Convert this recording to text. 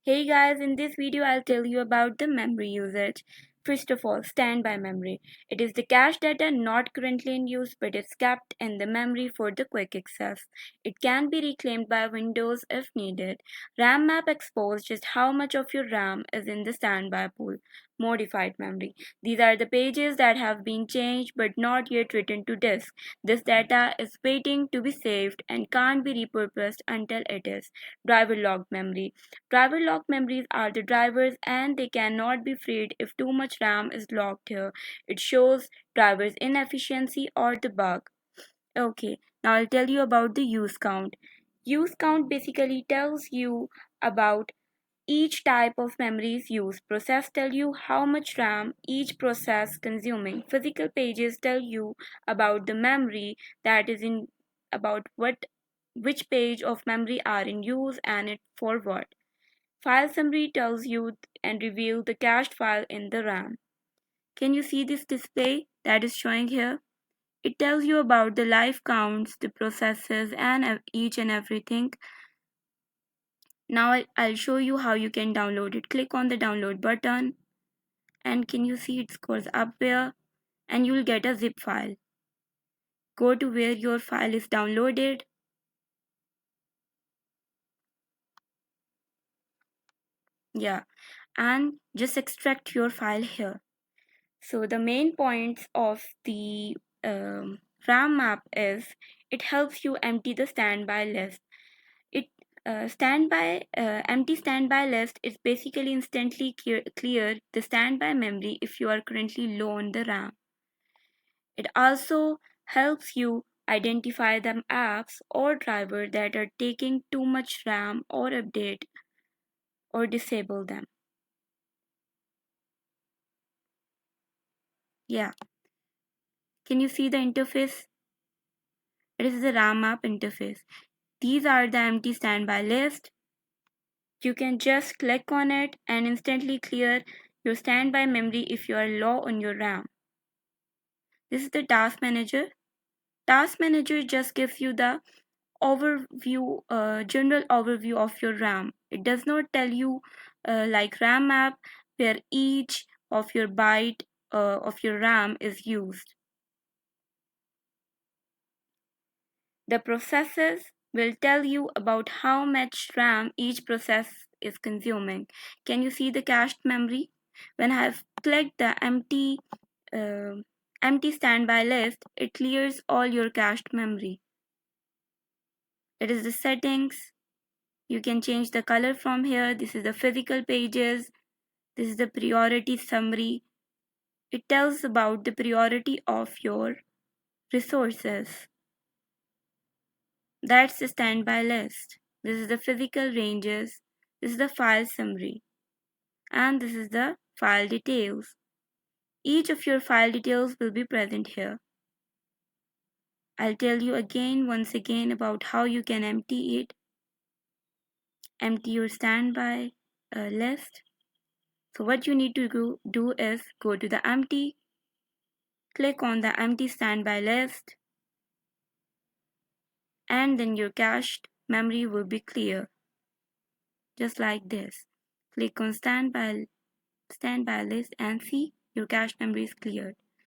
Hey guys, in this video I'll tell you about the memory usage. First of all, standby memory. It is the cache data not currently in use but is kept in the memory for the quick access. It can be reclaimed by Windows if needed. RAMMap exposes just how much of your RAM is in the standby pool. Modified memory. These are the pages that have been changed but not yet written to disk. This data is waiting to be saved and can't be repurposed until it is. Driver logged memory. Driver lock memories are the drivers and they cannot be freed if too much RAM is locked here. It shows driver's inefficiency or the bug. Okay, now I'll tell you about the use count. Use count basically tells you about each type of memory is used. Process tell you how much RAM each process consuming. Physical pages tell you about the memory that is in about what which page of memory are in use and it for what. File summary tells you and reveals the cached file in the RAM. Can you see this display that is showing here? It tells you about the live counts, the processes, and each and everything. Now I'll show you how you can download it. Click on the download button, and can you see it scrolls up there, and you will get a zip file. Go to where your file is downloaded. Yeah, and just extract your file here. So the main points of the RAM map is it helps you empty the standby list. It empty standby list is basically instantly clear the standby memory if you are currently low on the RAM. It also helps you identify the apps or driver that are taking too much RAM or update or disable them. Yeah, can you see the interface? It is the RAM map interface. These are the empty standby list. You can just click on it and instantly clear your standby memory if you are low on your RAM. This is the task manager. Task manager just gives you the general overview of your RAM. It does not tell you like RAM map where each of your byte of your RAM is used. The processes will tell you about how much RAM each process is consuming. Can you see the cached memory? When I have clicked the uh, empty standby list, it clears all your cached memory. It is the settings. You can change the color from here. This is the physical pages. This is the priority summary. It tells about the priority of your resources. That's the standby list. This is the physical ranges. This is the file summary. And this is the file details. Each of your file details will be present here. I'll tell you once again about how you can empty it. Empty your standby list. So what you need to do is go to the empty, click on the empty standby list, and then your cached memory will be clear. Just like this. Click on standby list and see your cache memory is cleared.